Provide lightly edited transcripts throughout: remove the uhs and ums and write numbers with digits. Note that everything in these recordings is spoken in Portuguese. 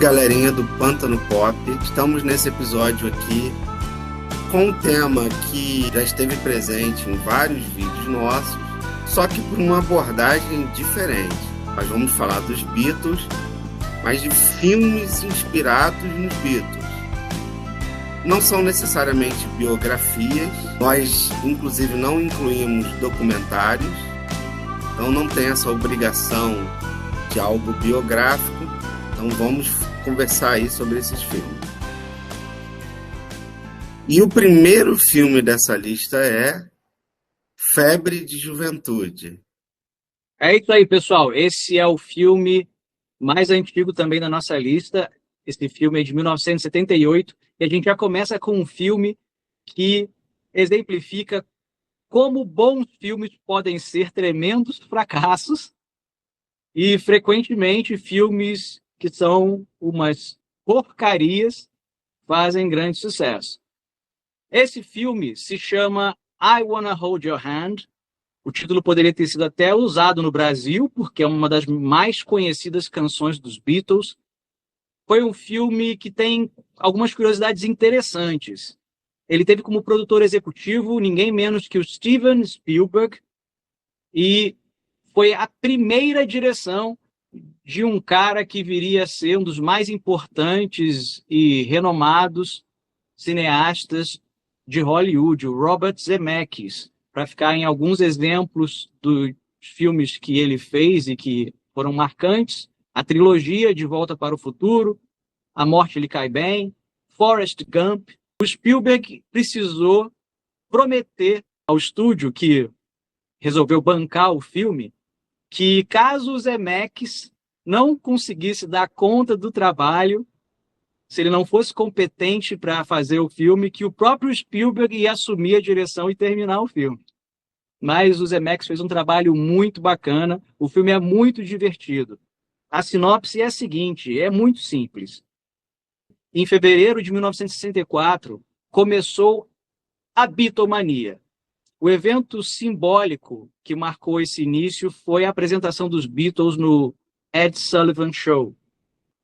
galerinha do Pântano Pop. Estamos nesse episódio aqui com um tema que já esteve presente em vários vídeos nossos, só que por uma abordagem diferente. Nós vamos falar dos Beatles, mas de filmes inspirados nos Beatles. Não são necessariamente biografias, nós inclusive não incluímos documentários, então não tem essa obrigação de algo biográfico, então vamos conversar aí sobre esses filmes. E o primeiro filme dessa lista é Febre de Juventude. É isso aí, pessoal. Esse é o filme mais antigo também da nossa lista. Esse filme é de 1978 e a gente já começa com um filme que exemplifica como bons filmes podem ser tremendos fracassos e, frequentemente, filmes que são umas porcarias fazem grande sucesso. Esse filme se chama I Wanna Hold Your Hand. O título poderia ter sido até usado no Brasil, porque é uma das mais conhecidas canções dos Beatles. Foi um filme que tem algumas curiosidades interessantes. Ele teve como produtor executivo ninguém menos que o Steven Spielberg e foi a primeira direção de um cara que viria a ser um dos mais importantes e renomados cineastas de Hollywood, o Robert Zemeckis, para ficar em alguns exemplos dos filmes que ele fez e que foram marcantes: a trilogia De Volta para o Futuro, A Morte Lhe Cai Bem, Forrest Gump. O Spielberg precisou prometer ao estúdio que resolveu bancar o filme que, caso o Zemeckis não conseguisse dar conta do trabalho, se ele não fosse competente para fazer o filme, que o próprio Spielberg ia assumir a direção e terminar o filme. Mas o Zemeckis fez um trabalho muito bacana, o filme é muito divertido. A sinopse é a seguinte, é muito simples. Em fevereiro de 1964, começou a Beatlemania. O evento simbólico que marcou esse início foi a apresentação dos Beatles no Ed Sullivan Show.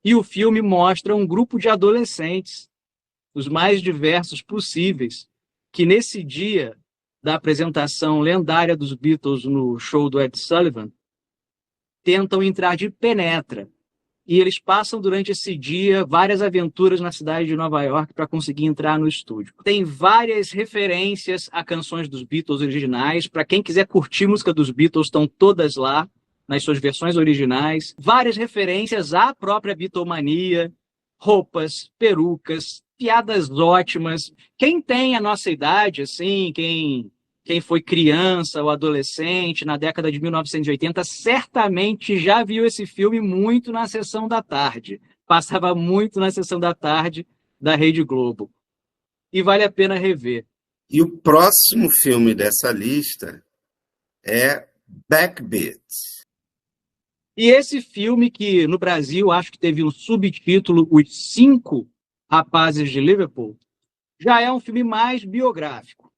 E o filme mostra um grupo de adolescentes, os mais diversos possíveis, que nesse dia da apresentação lendária dos Beatles no show do Ed Sullivan, tentam entrar de penetra. E eles passam durante esse dia várias aventuras na cidade de Nova York para conseguir entrar no estúdio. Tem várias referências a canções dos Beatles originais. Para quem quiser curtir música dos Beatles, estão todas lá, nas suas versões originais. Várias referências à própria Beatlemania, roupas, perucas, piadas ótimas. Quem tem a nossa idade, assim, quem foi criança ou adolescente na década de 1980, certamente já viu esse filme muito na sessão da tarde. Passava muito na sessão da tarde da Rede Globo. E vale a pena rever. E o próximo filme dessa lista é Backbeat. E esse filme, que no Brasil acho que teve um subtítulo, Os Cinco Rapazes de Liverpool, já é um filme mais biográfico.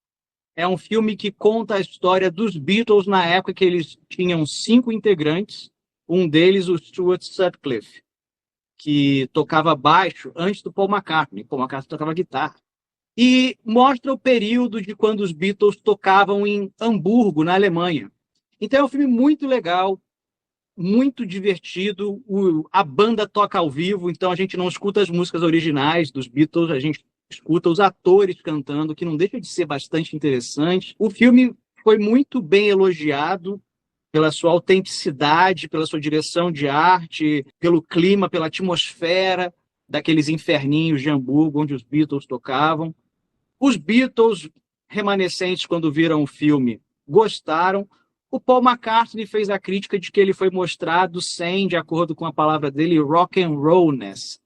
É um filme que conta a história dos Beatles na época que eles tinham 5 integrantes, um deles o Stuart Sutcliffe, que tocava baixo antes do Paul McCartney. Paul McCartney tocava guitarra. E mostra o período de quando os Beatles tocavam em Hamburgo, na Alemanha. Então é um filme muito legal, muito divertido. A banda toca ao vivo, então a gente não escuta as músicas originais dos Beatles, a gente escuta os atores cantando, que não deixa de ser bastante interessante. O filme foi muito bem elogiado pela sua autenticidade, pela sua direção de arte, pelo clima, pela atmosfera daqueles inferninhos de Hamburgo onde os Beatles tocavam. Os Beatles remanescentes, quando viram o filme, gostaram. O Paul McCartney fez a crítica de que ele foi mostrado sem, de acordo com a palavra dele, rock and rollness.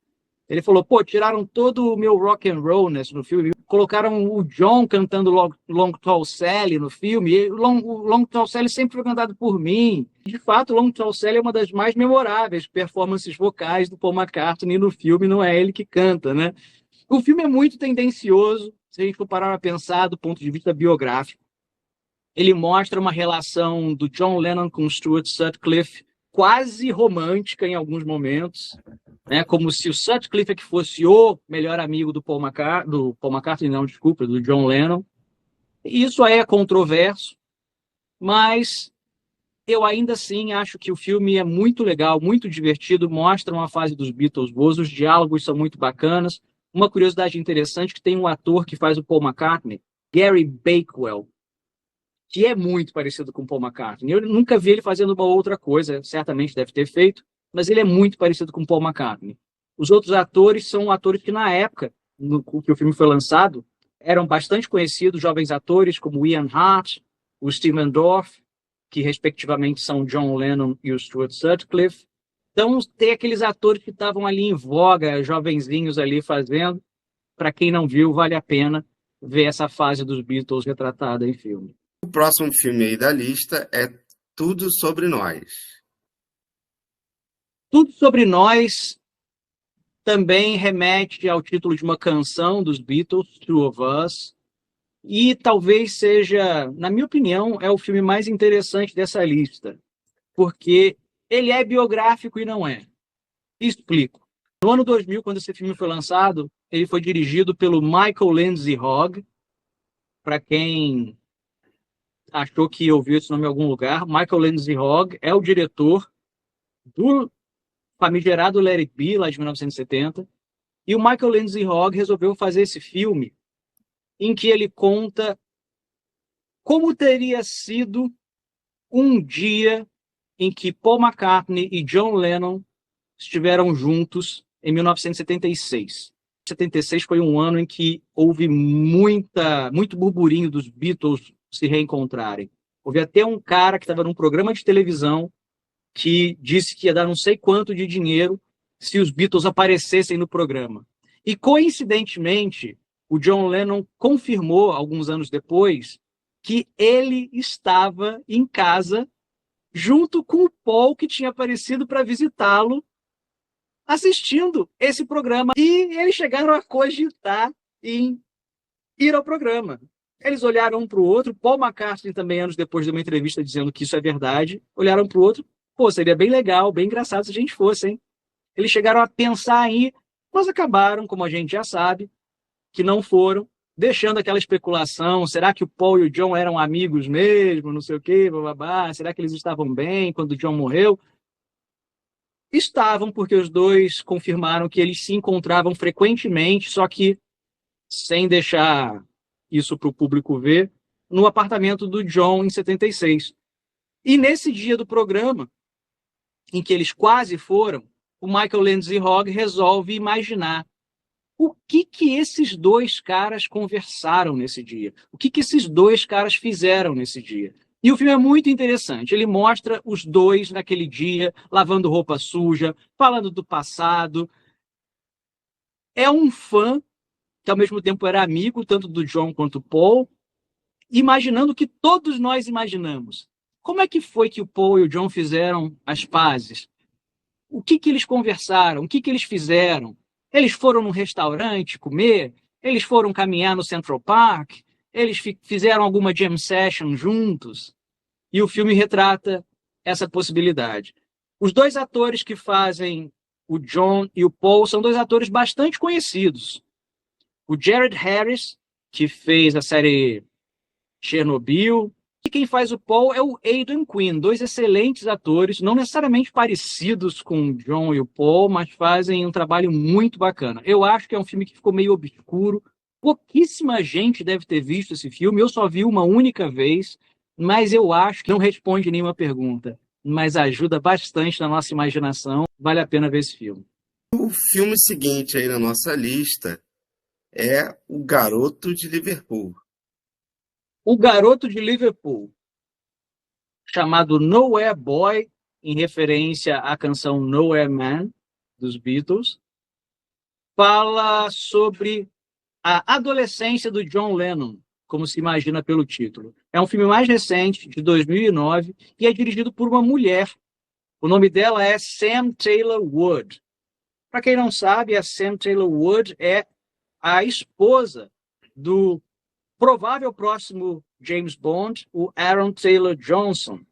Ele falou, tiraram todo o meu rock and rollness no filme, colocaram o John cantando Long Tall Sally no filme, e o Long Tall Sally sempre foi cantado por mim. De fato, Long Tall Sally é uma das mais memoráveis performances vocais do Paul McCartney no filme, não é ele que canta, né? O filme é muito tendencioso, se a gente for parar a pensar do ponto de vista biográfico. Ele mostra uma relação do John Lennon com Stuart Sutcliffe quase romântica em alguns momentos, né? Como se o Sutcliffe é que fosse o melhor amigo do Paul McCartney, não, desculpa, do John Lennon. Isso aí é controverso, mas eu ainda assim acho que o filme é muito legal, muito divertido, mostra uma fase dos Beatles boas, os diálogos são muito bacanas. Uma curiosidade interessante que tem um ator que faz o Paul McCartney, Gary Bakewell, que é muito parecido com o Paul McCartney. Eu nunca vi ele fazendo uma outra coisa, certamente deve ter feito, mas ele é muito parecido com o Paul McCartney. Os outros atores são atores que na época, no que o filme foi lançado, eram bastante conhecidos, jovens atores como o Ian Hart, o Steven Dorff, que respectivamente são o John Lennon e o Stuart Sutcliffe. Então, tem aqueles atores que estavam ali em voga, jovenzinhos ali fazendo. Para quem não viu, vale a pena ver essa fase dos Beatles retratada em filme. O próximo filme aí da lista é Tudo Sobre Nós. Tudo Sobre Nós também remete ao título de uma canção dos Beatles, Two of Us, e talvez seja, na minha opinião, é o filme mais interessante dessa lista, porque ele é biográfico e não é. Explico. No ano 2000, quando esse filme foi lançado, ele foi dirigido pelo Michael Lindsay Hogg. Para quem achou que ouviu esse nome em algum lugar, Michael Lindsay Hogg é o diretor do famigerado Let It Be, lá de 1970, e o Michael Lindsay Hogg resolveu fazer esse filme em que ele conta como teria sido um dia em que Paul McCartney e John Lennon estiveram juntos em 1976. 76 foi um ano em que houve muito burburinho dos Beatles se reencontrarem. Houve até um cara que estava num programa de televisão que disse que ia dar não sei quanto de dinheiro se os Beatles aparecessem no programa. E, coincidentemente, o John Lennon confirmou, alguns anos depois, que ele estava em casa junto com o Paul, que tinha aparecido para visitá-lo, assistindo esse programa. E eles chegaram a cogitar em ir ao programa. Eles olharam um para o outro. Paul McCartney também, anos depois de uma entrevista dizendo que isso é verdade, olharam para o outro. Pô, seria bem legal, bem engraçado se a gente fosse, hein? Eles chegaram a pensar em ir, mas acabaram, como a gente já sabe, que não foram, deixando aquela especulação, será que o Paul e o John eram amigos mesmo, não sei o quê, bababá, será que eles estavam bem quando o John morreu? Estavam, porque os dois confirmaram que eles se encontravam frequentemente, só que sem deixar isso para o público ver, no apartamento do John em 76. E nesse dia do programa, em que eles quase foram, o Michael Lindsay Hogg resolve imaginar o que esses dois caras conversaram nesse dia, o que esses dois caras fizeram nesse dia. E o filme é muito interessante. Ele mostra os dois naquele dia, lavando roupa suja, falando do passado. É um fã que ao mesmo tempo era amigo, tanto do John quanto do Paul, imaginando o que todos nós imaginamos. Como é que foi que o Paul e o John fizeram as pazes? O que eles conversaram? O que eles fizeram? Eles foram num restaurante comer? Eles foram caminhar no Central Park? Eles fizeram alguma jam session juntos? E o filme retrata essa possibilidade. Os dois atores que fazem o John e o Paul são dois atores bastante conhecidos. O Jared Harris, que fez a série Chernobyl, e quem faz o Paul é o Aidan Quinn, dois excelentes atores, não necessariamente parecidos com o John e o Paul, mas fazem um trabalho muito bacana. Eu acho que é um filme que ficou meio obscuro, pouquíssima gente deve ter visto esse filme, eu só vi uma única vez, mas eu acho que não responde nenhuma pergunta, mas ajuda bastante na nossa imaginação, vale a pena ver esse filme. O filme seguinte aí na nossa lista é O Garoto de Liverpool. O Garoto de Liverpool, chamado Nowhere Boy, em referência à canção Nowhere Man, dos Beatles, fala sobre a adolescência do John Lennon, como se imagina pelo título. É um filme mais recente, de 2009, e é dirigido por uma mulher. O nome dela é Sam Taylor Wood. Para quem não sabe, a Sam Taylor Wood é a esposa do provável próximo James Bond, o Aaron Taylor Johnson,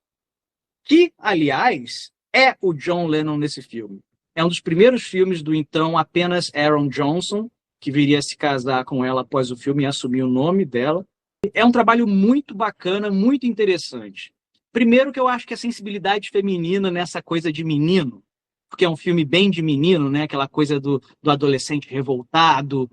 que, aliás, é o John Lennon nesse filme. É um dos primeiros filmes do então apenas Aaron Johnson, que viria a se casar com ela após o filme e assumir o nome dela. É um trabalho muito bacana, muito interessante. Primeiro que eu acho que a sensibilidade feminina nessa coisa de menino, porque é um filme bem de menino, né? Aquela coisa do adolescente revoltado,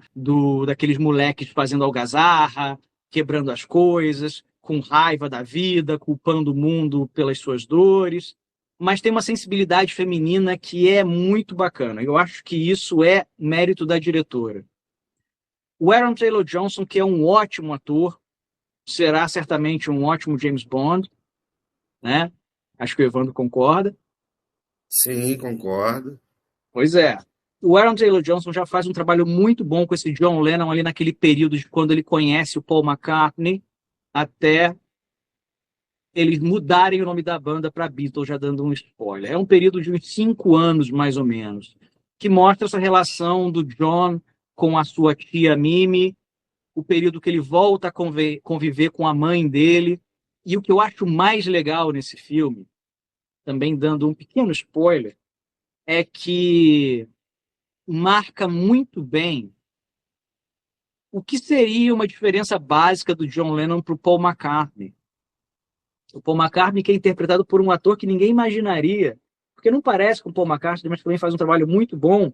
daqueles moleques fazendo algazarra, quebrando as coisas, com raiva da vida, culpando o mundo pelas suas dores. Mas tem uma sensibilidade feminina que é muito bacana. Eu acho que isso é mérito da diretora. O Aaron Taylor Johnson, que é um ótimo ator, será certamente um ótimo James Bond, né? Acho que o Evandro concorda. Sim, concordo. Pois é. O Aaron Taylor Johnson já faz um trabalho muito bom com esse John Lennon ali naquele período de quando ele conhece o Paul McCartney até eles mudarem o nome da banda para Beatles, já dando um spoiler. É um período de uns 5 anos, mais ou menos, que mostra essa relação do John com a sua tia Mimi, o período que ele volta a conviver com a mãe dele. E o que eu acho mais legal nesse filme, também dando um pequeno spoiler, é que marca muito bem o que seria uma diferença básica do John Lennon para o Paul McCartney. O Paul McCartney que é interpretado por um ator que ninguém imaginaria, porque não parece com o Paul McCartney, mas também faz um trabalho muito bom,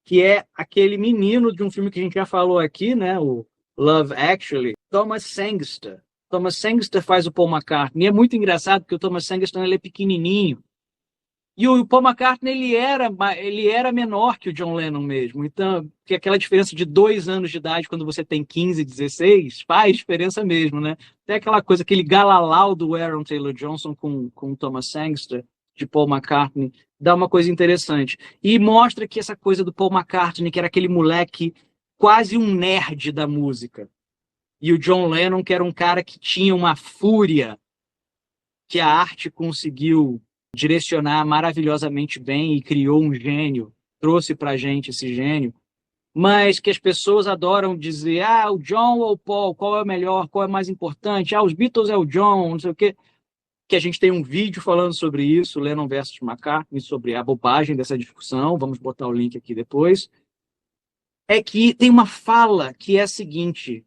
que é aquele menino de um filme que a gente já falou aqui, né, o Love Actually, Thomas Sangster. Thomas Sangster faz o Paul McCartney. E é muito engraçado porque o Thomas Sangster ele é pequenininho. E o Paul McCartney ele era menor que o John Lennon mesmo. Então, que aquela diferença de 2 anos de idade quando você tem 15, 16, faz diferença mesmo, né? Até aquela coisa, aquele galalau do Aaron Taylor Johnson com o Thomas Sangster, de Paul McCartney, dá uma coisa interessante. E mostra que essa coisa do Paul McCartney, que era aquele moleque quase um nerd da música, e o John Lennon, que era um cara que tinha uma fúria que a arte conseguiu direcionar maravilhosamente bem e criou um gênio, trouxe pra gente esse gênio, mas que as pessoas adoram dizer, o John ou o Paul, qual é o melhor, qual é o mais importante, os Beatles é o John, não sei o quê, que a gente tem um vídeo falando sobre isso, Lennon versus McCartney, sobre a bobagem dessa discussão, vamos botar o link aqui depois, é que tem uma fala que é a seguinte,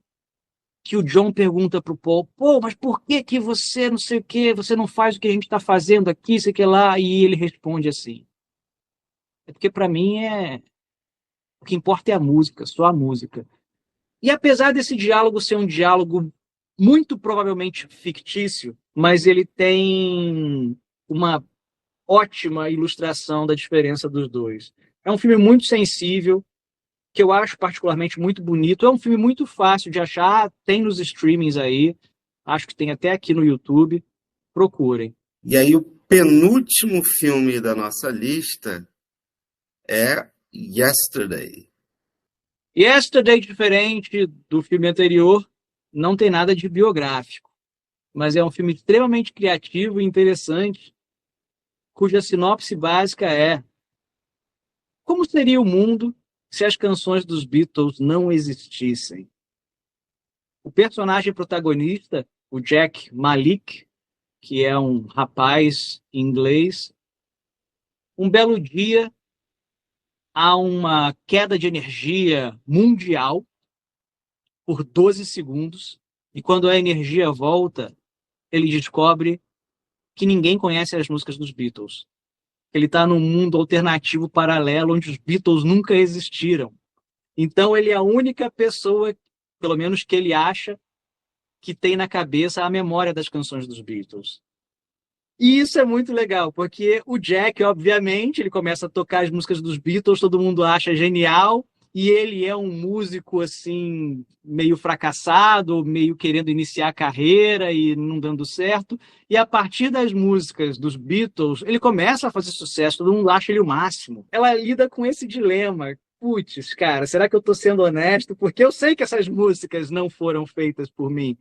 que o John pergunta pro Paul, mas por que que você não sei o que, você não faz o que a gente está fazendo aqui, sei que lá, e ele responde assim, é porque para mim o que importa é a música, só a música. E apesar desse diálogo ser um diálogo muito provavelmente fictício, mas ele tem uma ótima ilustração da diferença dos dois. É um filme muito sensível, que eu acho particularmente muito bonito. É um filme muito fácil de achar, tem nos streamings aí, acho que tem até aqui no YouTube. Procurem. E aí o penúltimo filme da nossa lista é Yesterday. Yesterday, diferente do filme anterior, não tem nada de biográfico, mas é um filme extremamente criativo e interessante, cuja sinopse básica é: como seria o mundo se as canções dos Beatles não existissem? O personagem protagonista, o Jack Malik, que é um rapaz inglês, um belo dia há uma queda de energia mundial por 12 segundos, e quando a energia volta, ele descobre que ninguém conhece as músicas dos Beatles. Ele está num mundo alternativo paralelo onde os Beatles nunca existiram. Então ele é a única pessoa, pelo menos que ele acha, que tem na cabeça a memória das canções dos Beatles. E isso é muito legal, porque o Jack, obviamente, ele começa a tocar as músicas dos Beatles, todo mundo acha genial, e ele é um músico, assim, meio fracassado, meio querendo iniciar a carreira e não dando certo. E a partir das músicas dos Beatles, ele começa a fazer sucesso, todo mundo acha ele o máximo. Ela lida com esse dilema. Putz, cara, será que eu estou sendo honesto? Porque eu sei que essas músicas não foram feitas por mim.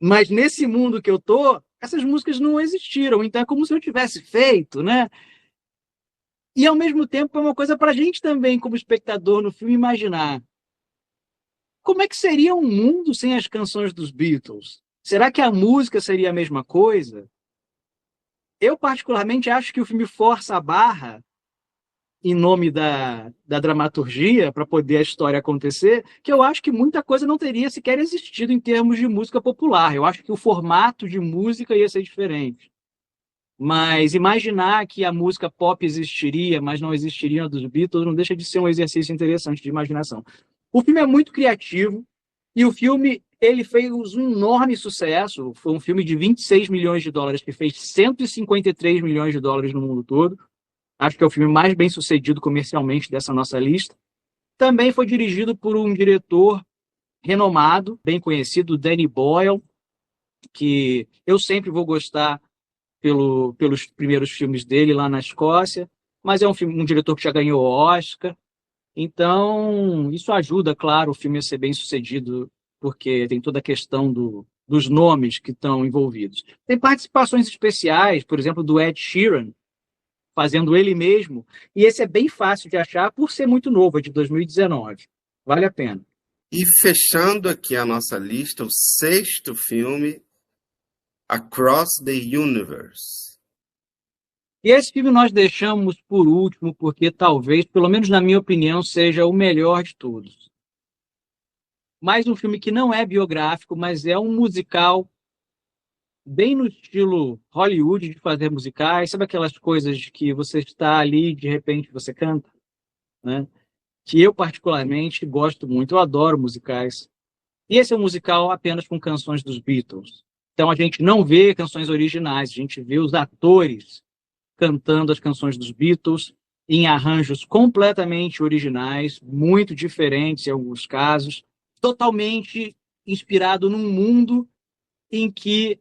Mas nesse mundo que eu tô, essas músicas não existiram. Então é como se eu tivesse feito, né? E ao mesmo tempo é uma coisa para a gente também, como espectador no filme, imaginar. Como é que seria um mundo sem as canções dos Beatles? Será que a música seria a mesma coisa? Eu, particularmente, acho que o filme força a barra em nome da dramaturgia para poder a história acontecer, que eu acho que muita coisa não teria sequer existido em termos de música popular. Eu acho que o formato de música ia ser diferente. Mas imaginar que a música pop existiria, mas não existiria a dos Beatles, não deixa de ser um exercício interessante de imaginação. O filme é muito criativo e o filme ele fez um enorme sucesso. Foi um filme de 26 milhões de dólares que fez 153 milhões de dólares no mundo todo. Acho que é o filme mais bem sucedido comercialmente dessa nossa lista. Também foi dirigido por um diretor renomado, bem conhecido, Danny Boyle, que eu sempre vou gostar pelos primeiros filmes dele lá na Escócia, mas é um diretor que já ganhou Oscar. Então, isso ajuda, claro, o filme a ser bem sucedido, porque tem toda a questão dos nomes que estão envolvidos. Tem participações especiais, por exemplo, do Ed Sheeran, fazendo ele mesmo, e esse é bem fácil de achar por ser muito novo, é de 2019. Vale a pena. E fechando aqui a nossa lista, o 6º filme, Across the Universe. E esse filme nós deixamos por último, porque talvez, pelo menos na minha opinião, seja o melhor de todos. Mais um filme que não é biográfico, mas é um musical bem no estilo Hollywood de fazer musicais. Sabe aquelas coisas que você está ali e de repente você canta? Né? Que eu particularmente gosto muito, eu adoro musicais. E esse é um musical apenas com canções dos Beatles. Então a gente não vê canções originais, a gente vê os atores cantando as canções dos Beatles em arranjos completamente originais, muito diferentes em alguns casos, totalmente inspirado num mundo em que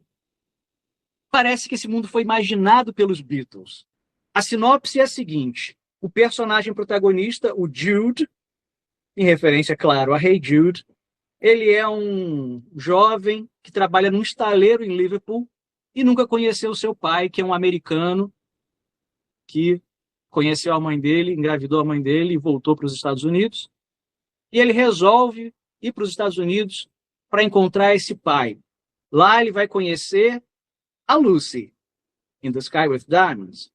parece que esse mundo foi imaginado pelos Beatles. A sinopse é a seguinte: o personagem protagonista, o Jude, em referência, claro, a Hey Jude, ele é um jovem que trabalha num estaleiro em Liverpool e nunca conheceu seu pai, que é um americano que conheceu a mãe dele, engravidou a mãe dele e voltou para os Estados Unidos. E ele resolve ir para os Estados Unidos para encontrar esse pai. Lá ele vai conhecer a Lucy, in the Sky with Diamonds.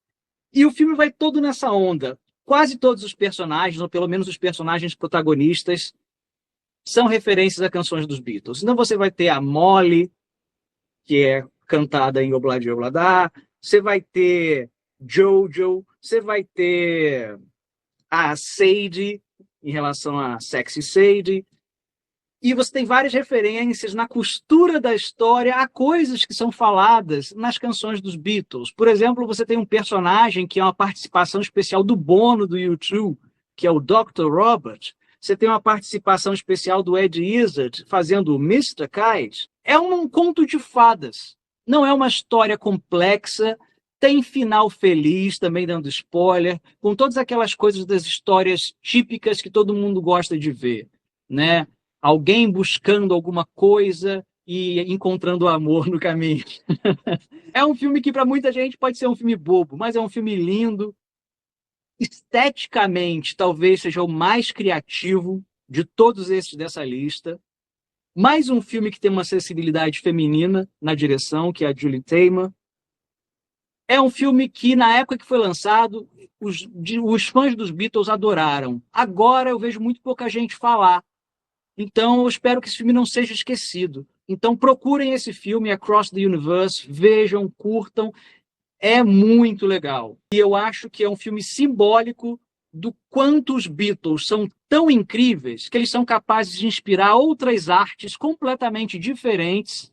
E o filme vai todo nessa onda. Quase todos os personagens, ou pelo menos os personagens protagonistas, são referências a canções dos Beatles. Então você vai ter a Molly, que é cantada em Obladi Oblada, você vai ter Jojo, você vai ter a Sadie, em relação a Sexy Sadie, e você tem várias referências na costura da história a coisas que são faladas nas canções dos Beatles. Por exemplo, você tem um personagem que é uma participação especial do Bono do U2, que é o Dr. Robert. Você tem uma participação especial do Ed Izzard fazendo o Mr. Kite. É um conto de fadas. Não é uma história complexa, tem final feliz, também dando spoiler, com todas aquelas coisas das histórias típicas que todo mundo gosta de ver, né? Alguém buscando alguma coisa e encontrando o amor no caminho. É um filme que para muita gente pode ser um filme bobo, mas é um filme lindo. Esteticamente, talvez seja o mais criativo de todos esses dessa lista. Mais um filme que tem uma sensibilidade feminina na direção, que é a Julie Taymor. É um filme que, na época que foi lançado, os fãs dos Beatles adoraram. Agora eu vejo muito pouca gente falar. Então, eu espero que esse filme não seja esquecido. Então, procurem esse filme, Across the Universe, vejam, curtam. É muito legal. E eu acho que é um filme simbólico do quanto os Beatles são tão incríveis que eles são capazes de inspirar outras artes completamente diferentes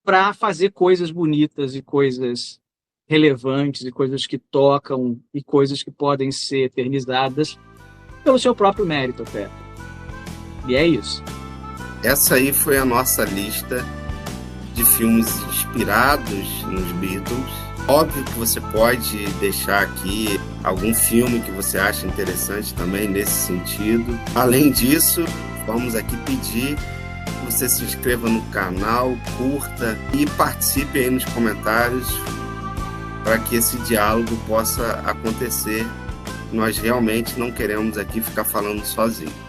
para fazer coisas bonitas e coisas relevantes e coisas que tocam e coisas que podem ser eternizadas pelo seu próprio mérito até. E é isso. Essa aí foi a nossa lista de filmes inspirados nos Beatles. Óbvio que você pode deixar aqui algum filme que você acha interessante também nesse sentido. Além disso, vamos aqui pedir que você se inscreva no canal, curta e participe aí nos comentários para que esse diálogo possa acontecer. Nós realmente não queremos aqui ficar falando sozinho.